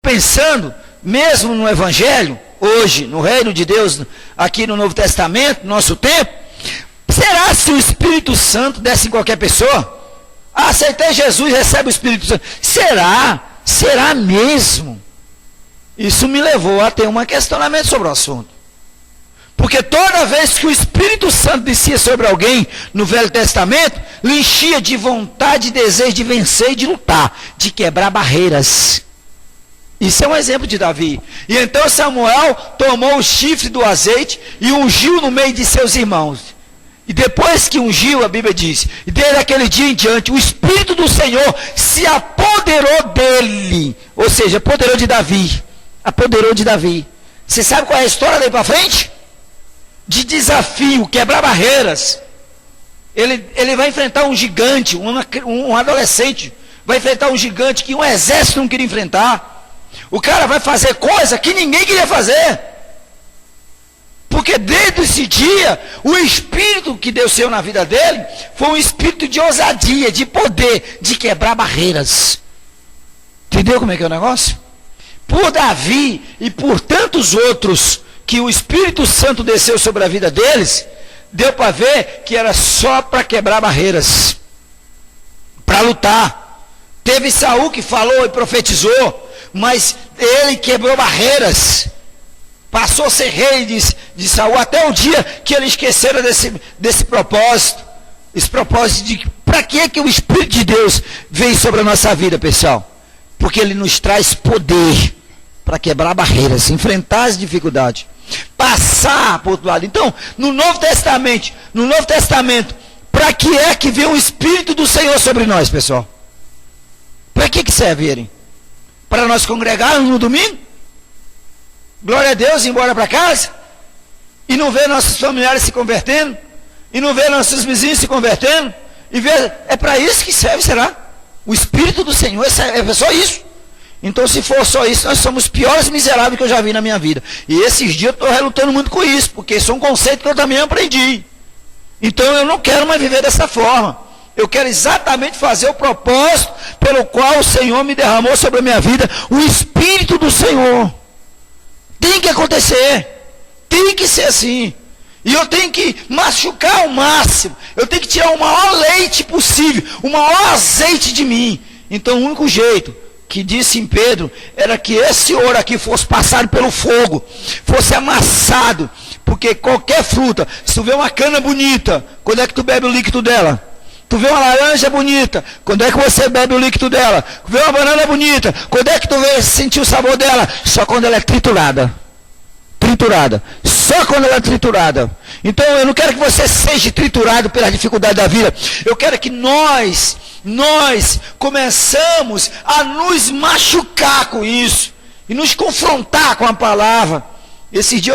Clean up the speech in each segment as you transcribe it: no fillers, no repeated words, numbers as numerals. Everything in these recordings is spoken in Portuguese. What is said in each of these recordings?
pensando, mesmo no Evangelho, hoje, no reino de Deus, aqui no Novo Testamento, no nosso tempo, será se o Espírito Santo desce em qualquer pessoa? Aceitei Jesus, recebe o Espírito Santo. Será mesmo? Isso me levou a ter um questionamento sobre o assunto. Porque toda vez que o Espírito Santo descia sobre alguém no Velho Testamento, lhe enchia de vontade e desejo de vencer e de lutar, de quebrar barreiras. Isso é um exemplo de Davi. E então Samuel tomou o chifre do azeite e ungiu no meio de seus irmãos. E depois que ungiu, a Bíblia diz, e desde aquele dia em diante, o Espírito do Senhor se apoderou dele. Ou seja, apoderou de Davi. Apoderou de Davi. Você sabe qual é a história daí para frente? De desafio, quebrar barreiras. Ele vai enfrentar um gigante, um adolescente. Vai enfrentar um gigante que um exército não queria enfrentar. O cara vai fazer coisa que ninguém queria fazer. Porque desde esse dia, o espírito que desceu na vida dele foi um espírito de ousadia, de poder, de quebrar barreiras. Entendeu como é que é o negócio? Por Davi e por tantos outros que o Espírito Santo desceu sobre a vida deles, deu para ver que era só para quebrar barreiras, para lutar. Teve Saul que falou e profetizou, mas ele quebrou barreiras. Passou a ser rei de Saul até o dia que ele esquecera desse propósito. Esse propósito de para que o Espírito de Deus veio sobre a nossa vida, pessoal? Porque ele nos traz poder para quebrar barreiras, enfrentar as dificuldades, passar para o outro lado. Então, no Novo Testamento, para que é que vem o Espírito do Senhor sobre nós, pessoal? Para que serve ele? Para nós congregarmos no domingo? Glória a Deus, ir embora para casa, e não ver nossos familiares se convertendo, e não ver nossos vizinhos se convertendo, e ver, é para isso que serve, será? O Espírito do Senhor é só isso. Então, se for só isso, nós somos os piores miseráveis que eu já vi na minha vida. E esses dias eu estou relutando muito com isso, porque isso é um conceito que eu também aprendi. Então, eu não quero mais viver dessa forma. Eu quero exatamente fazer o propósito pelo qual o Senhor me derramou sobre a minha vida, o Espírito do Senhor. Tem que acontecer, tem que ser assim. E eu tenho que machucar ao máximo, eu tenho que tirar o maior leite possível, o maior azeite de mim. Então o único jeito que disse em Pedro era que esse ouro aqui fosse passado pelo fogo, fosse amassado. Porque qualquer fruta, se tu vê uma cana bonita, quando é que tu bebe o líquido dela? Tu vê uma laranja bonita, quando é que você bebe o líquido dela? Tu vê uma banana bonita, quando é que tu vê sentir o sabor dela? Só quando ela é triturada. Triturada. Só quando ela é triturada. Então eu não quero que você seja triturado pela dificuldade da vida. Eu quero que nós começamos a nos machucar com isso. E nos confrontar com a palavra. Esse dia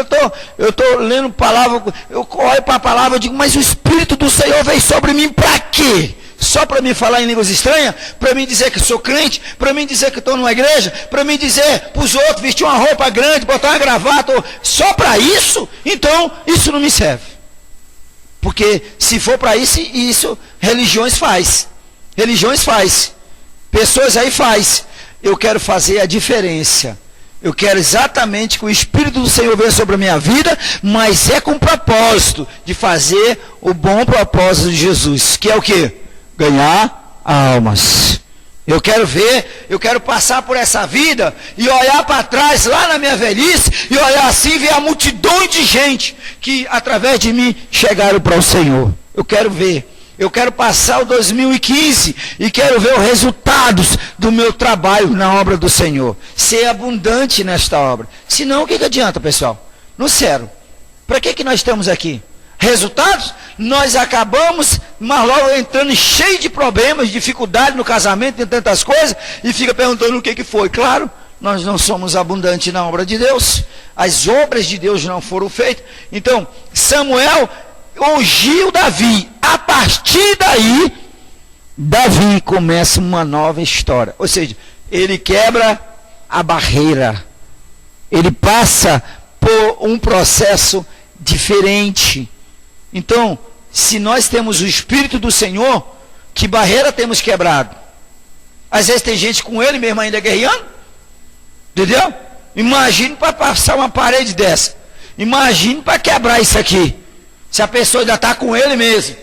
eu estou lendo palavra, eu olho para a palavra e digo, mas o Espírito do Senhor veio sobre mim para quê? Só para mim falar em línguas estranhas? Para mim dizer que sou crente? Para mim dizer que estou numa igreja? Para mim dizer para os outros, vestir uma roupa grande, botar uma gravata? Só para isso? Então, isso não me serve. Porque se for para isso, religiões faz. Religiões faz. Pessoas aí faz. Eu quero fazer a diferença. Eu quero exatamente que o Espírito do Senhor venha sobre a minha vida, mas é com o propósito de fazer o bom propósito de Jesus, que é o quê? Ganhar almas. Eu quero passar por essa vida e olhar para trás, lá na minha velhice, e olhar assim e ver a multidão de gente que, através de mim, chegaram para o Senhor. Eu quero ver. Eu quero passar o 2015 e quero ver os resultados do meu trabalho na obra do Senhor. Ser abundante nesta obra. Senão, o que adianta, pessoal? No sério. Para que nós estamos aqui? Resultados? Nós acabamos, mas logo entrando cheio de problemas, dificuldade no casamento, em tantas coisas, e fica perguntando o que foi. Claro, nós não somos abundantes na obra de Deus. As obras de Deus não foram feitas. Então, Samuel ungiu Davi. A partir daí, Davi começa uma nova história. Ou seja, ele quebra a barreira. Ele passa por um processo diferente. Então, se nós temos o Espírito do Senhor, que barreira temos quebrado? Às vezes tem gente com ele mesmo ainda guerreando. Entendeu? Imagine para passar uma parede dessa. Imagine para quebrar isso aqui. Se a pessoa ainda está com ele mesmo.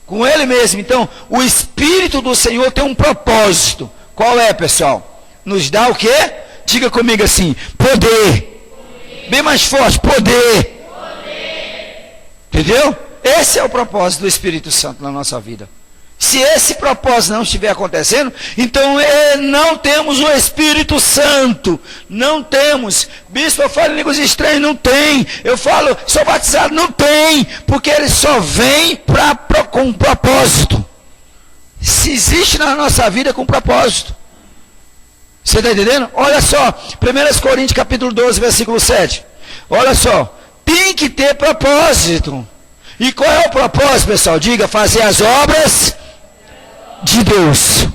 Com ele mesmo. Então, o Espírito do Senhor tem um propósito. Qual é, pessoal? Nos dá o quê? Diga comigo assim: poder. Bem mais forte: poder. Entendeu? Esse é o propósito do Espírito Santo na nossa vida. Se esse propósito não estiver acontecendo, então não temos o Espírito Santo. Não temos. Bispo, eu falo em línguas estranhas, não tem. Eu falo, sou batizado, não tem. Porque ele só vem com um propósito. Se existe na nossa vida com propósito. Você está entendendo? Olha só, 1 Coríntios capítulo 12, versículo 7. Olha só, tem que ter propósito. E qual é o propósito, pessoal? Diga: fazer as obras de Deus.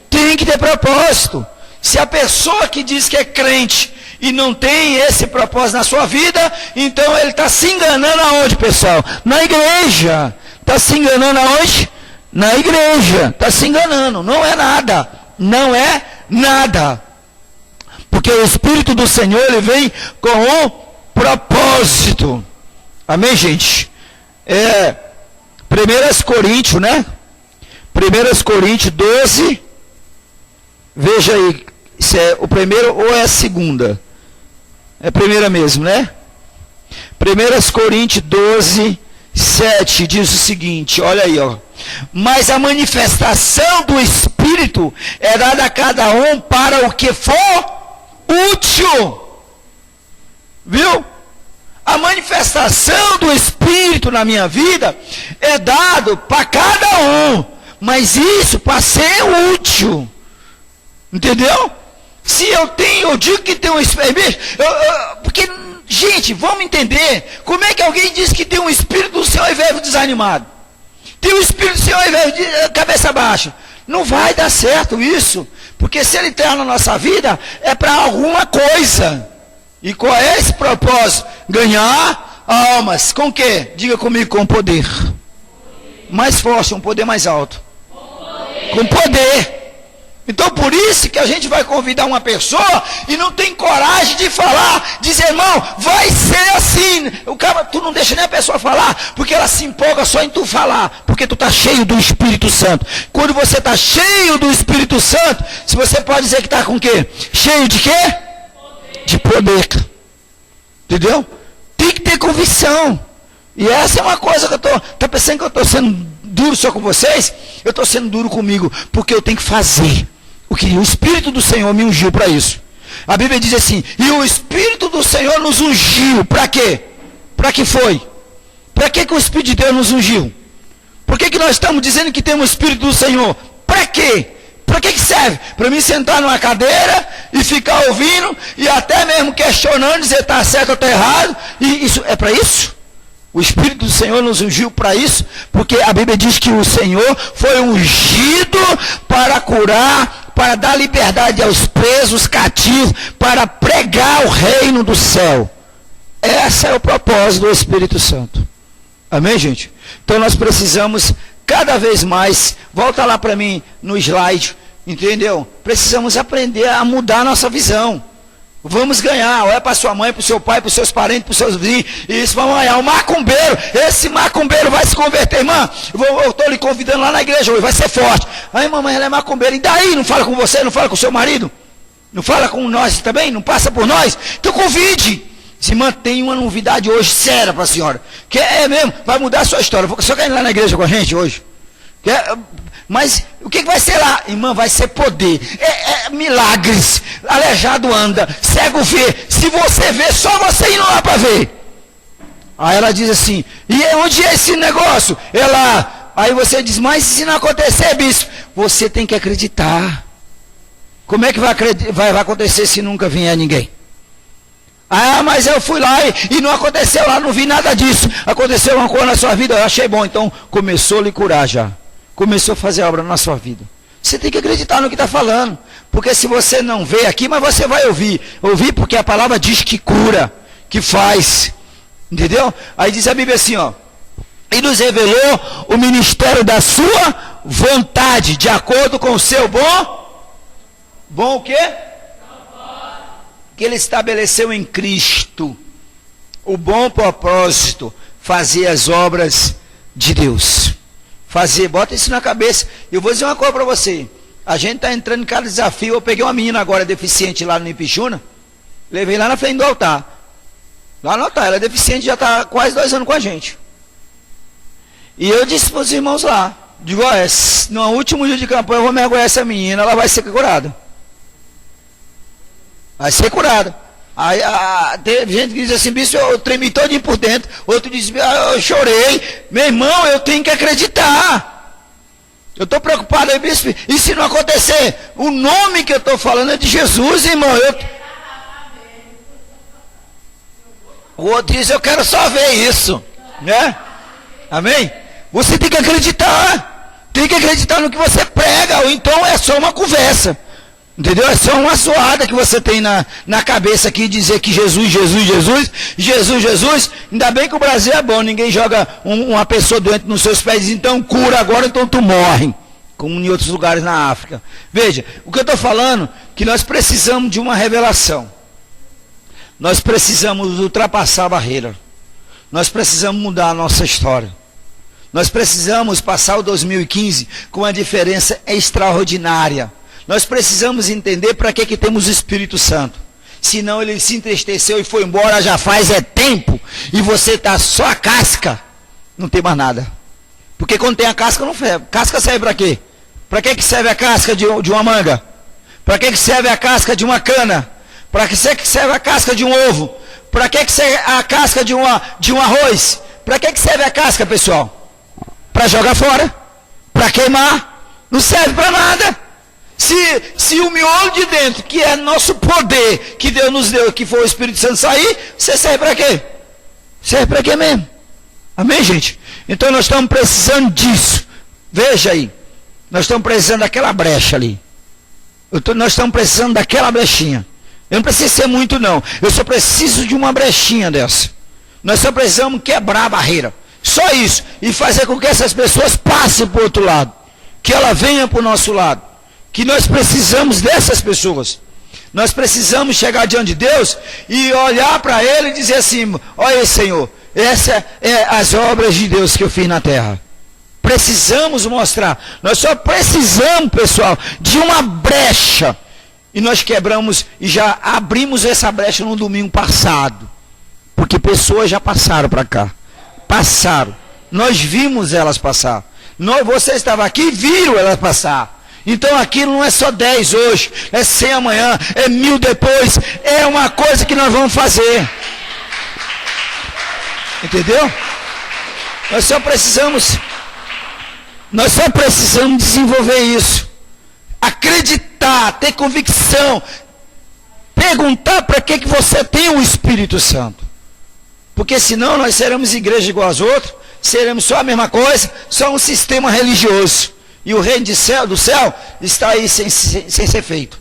Tem que ter propósito. Se a pessoa que diz que é crente e não tem esse propósito na sua vida, então ele está se enganando aonde, pessoal? Na igreja. Está se enganando aonde? Na igreja. Está se enganando. Não é nada. Não é nada. Porque o Espírito do Senhor, ele vem com um propósito. Amém, gente? 1 Coríntios, né? 1 Coríntios 12, veja aí, se é o primeiro ou é a segunda? É a primeira mesmo, né? 1 Coríntios 12, 7, diz o seguinte, olha aí, ó. Mas a manifestação do Espírito é dada a cada um para o que for útil. Viu? A manifestação do Espírito na minha vida é dado para cada um. Mas isso para ser útil. Entendeu? Se eu tenho, eu digo que tem um Espírito. Porque, gente, vamos entender. Como é que alguém diz que tem um Espírito do Senhor e vive desanimado? Tem um Espírito do Senhor e vive cabeça baixa. Não vai dar certo isso. Porque se ele está na nossa vida, é para alguma coisa. E qual é esse propósito? Ganhar almas. Com o quê? Diga comigo: com poder. Mais forte, um poder mais alto. Com poder. Então por isso que a gente vai convidar uma pessoa e não tem coragem de falar, dizer: irmão, vai ser assim. O cara, tu não deixa nem a pessoa falar, porque ela se empolga só em tu falar, porque tu está cheio do Espírito Santo. Quando você está cheio do Espírito Santo, se você pode dizer que está com o quê? Cheio de quê? De poder. Entendeu? Tem que ter convicção. E essa é uma coisa que eu estou... Está pensando que eu estou sendo duro só com vocês? Eu estou sendo duro comigo, porque eu tenho que fazer o que o Espírito do Senhor me ungiu para isso. A Bíblia diz assim: e o Espírito do Senhor nos ungiu. Para quê? Para que foi? Para que o Espírito de Deus nos ungiu? Por que nós estamos dizendo que temos o Espírito do Senhor? Para quê? Para que serve? Para mim sentar numa cadeira e ficar ouvindo e até mesmo questionando, dizer está certo ou está errado? E isso é para isso? O Espírito do Senhor nos ungiu para isso, porque a Bíblia diz que o Senhor foi ungido para curar, para dar liberdade aos presos, cativos, para pregar o reino do céu. Esse é o propósito do Espírito Santo. Amém, gente? Então nós precisamos cada vez mais, volta lá para mim no slide, entendeu? Precisamos aprender a mudar a nossa visão. Vamos ganhar, olha para sua mãe, para o seu pai, para os seus parentes, para os seus vizinhos, e isso, vamos ganhar. O macumbeiro, esse macumbeiro vai se converter, irmã. Eu estou lhe convidando lá na igreja hoje, vai ser forte. Aí, mamãe, ela é macumbeira, e daí? Não fala com você, não fala com o seu marido? Não fala com nós também? Não passa por nós? Então convide. Irmã, tem uma novidade hoje séria para a senhora, que é mesmo, vai mudar a sua história. Você quer ir lá na igreja com a gente hoje? Mas o que vai ser lá? Irmã, vai ser poder, milagres, aleijado anda, cego vê, se você vê, só você indo lá para ver. Aí ela diz assim: e onde é esse negócio? Aí você diz: mas se não acontecer, bispo, você tem que acreditar. Como é que vai acontecer se nunca vier ninguém? Ah, mas eu fui lá e não aconteceu lá, não vi nada disso. Aconteceu uma coisa na sua vida, eu achei bom, então começou a lhe curar já. Começou a fazer obra na sua vida. Você tem que acreditar no que está falando. Porque se você não vê aqui, mas você vai ouvir. Ouvir porque a palavra diz que cura, que faz. Entendeu? Aí diz a Bíblia assim, ó. E nos revelou o ministério da sua vontade, de acordo com o seu bom o quê? que ele estabeleceu em Cristo o bom propósito, fazer as obras de Deus. Fazer, bota isso na cabeça. Eu vou dizer uma coisa para você. A gente está entrando em cada desafio. Eu peguei uma menina agora deficiente lá no Ipixuna, levei lá na frente do altar. Lá no altar, ela é deficiente, já está quase 2 anos com a gente. E eu disse para os irmãos lá, digo, olha, no último dia de campanha eu vou mergulhar essa menina, ela vai ser curada. Vai ser curada. Aí teve gente que diz assim, bicho, eu tremi todinho por dentro. Outro diz, eu chorei. Meu irmão, eu tenho que acreditar. Eu estou preocupado aí, bicho. E se não acontecer? O nome que eu estou falando é de Jesus, irmão. O outro diz, eu quero só ver isso. Né? Amém? Você tem que acreditar. Tem que acreditar no que você prega. Ou então é só uma conversa. Entendeu? É só uma zoada que você tem na cabeça aqui, dizer que Jesus. Ainda bem que o Brasil é bom, ninguém joga uma pessoa doente nos seus pés e diz, então cura agora, então tu morre. Como em outros lugares na África. Veja, o que eu estou falando, que nós precisamos de uma revelação. Nós precisamos ultrapassar a barreira. Nós precisamos mudar a nossa história. Nós precisamos passar o 2015 com uma diferença extraordinária. Nós precisamos entender para que temos o Espírito Santo. Senão ele se entristeceu e foi embora já faz tempo. E você está só a casca. Não tem mais nada. Porque quando tem a casca não serve. Casca serve para quê? Para que serve a casca de uma manga? Para que serve a casca de uma cana? Para que serve a casca de um ovo? Para que serve a casca de um arroz? Para que serve a casca, pessoal? Para jogar fora? Para queimar? Não serve para nada. Se o miolo de dentro, que é nosso poder, que Deus nos deu, que foi o Espírito Santo sair, você serve para quê? Serve para quê mesmo? Amém, gente? Então nós estamos precisando disso. Veja aí. Nós estamos precisando daquela brecha ali. Nós estamos precisando daquela brechinha. Eu não preciso ser muito não. Eu só preciso de uma brechinha dessa. Nós só precisamos quebrar a barreira. Só isso. E fazer com que essas pessoas passem para o outro lado. Que ela venha para o nosso lado. Que nós precisamos dessas pessoas. Nós precisamos chegar diante de Deus e olhar para Ele e dizer assim, olha Senhor, essas é as obras de Deus que eu fiz na terra. Precisamos mostrar. Nós só precisamos, pessoal, de uma brecha. E nós quebramos e já abrimos essa brecha no domingo passado. Porque pessoas já passaram para cá. Passaram. Nós vimos elas passar. Você estava aqui e viram elas passar. Então aquilo não é só 10 hoje, é 100 amanhã, é 1000 depois, é uma coisa que nós vamos fazer. Entendeu? Nós só precisamos desenvolver isso. Acreditar, ter convicção, perguntar para que você tem o Espírito Santo. Porque senão nós seremos igreja igual às outras, seremos só a mesma coisa, só um sistema religioso. E o reino do céu está aí sem ser feito.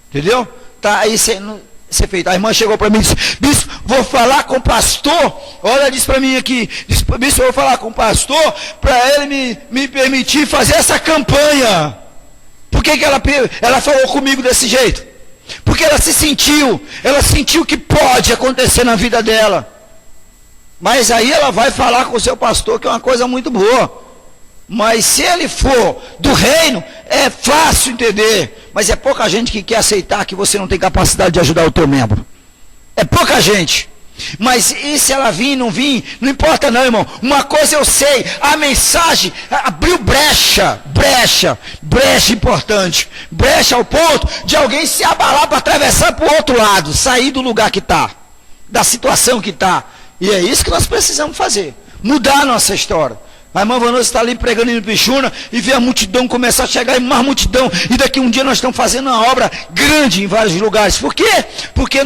Entendeu? Está aí sem ser feito. A irmã chegou para mim e disse, bispo, vou falar com o pastor. Olha, disse para mim aqui, disse, bispo, eu vou falar com o pastor para ele me permitir fazer essa campanha. Por que ela falou comigo desse jeito? Porque ela sentiu que pode acontecer na vida dela. Mas aí ela vai falar com o seu pastor, que é uma coisa muito boa. Mas se ele for do reino, é fácil entender. Mas é pouca gente que quer aceitar que você não tem capacidade de ajudar o teu membro. É pouca gente. Mas e se ela vir, não vir, não importa não, irmão. Uma coisa eu sei, a mensagem abriu brecha importante. Brecha ao ponto de alguém se abalar para atravessar para o outro lado, sair do lugar que está, da situação que está. E é isso que nós precisamos fazer. Mudar a nossa história. A irmã Vanessa está ali pregando em Ipixuna e vê a multidão começar a chegar em mais multidão. E daqui um dia nós estamos fazendo uma obra grande em vários lugares. Por quê? Porque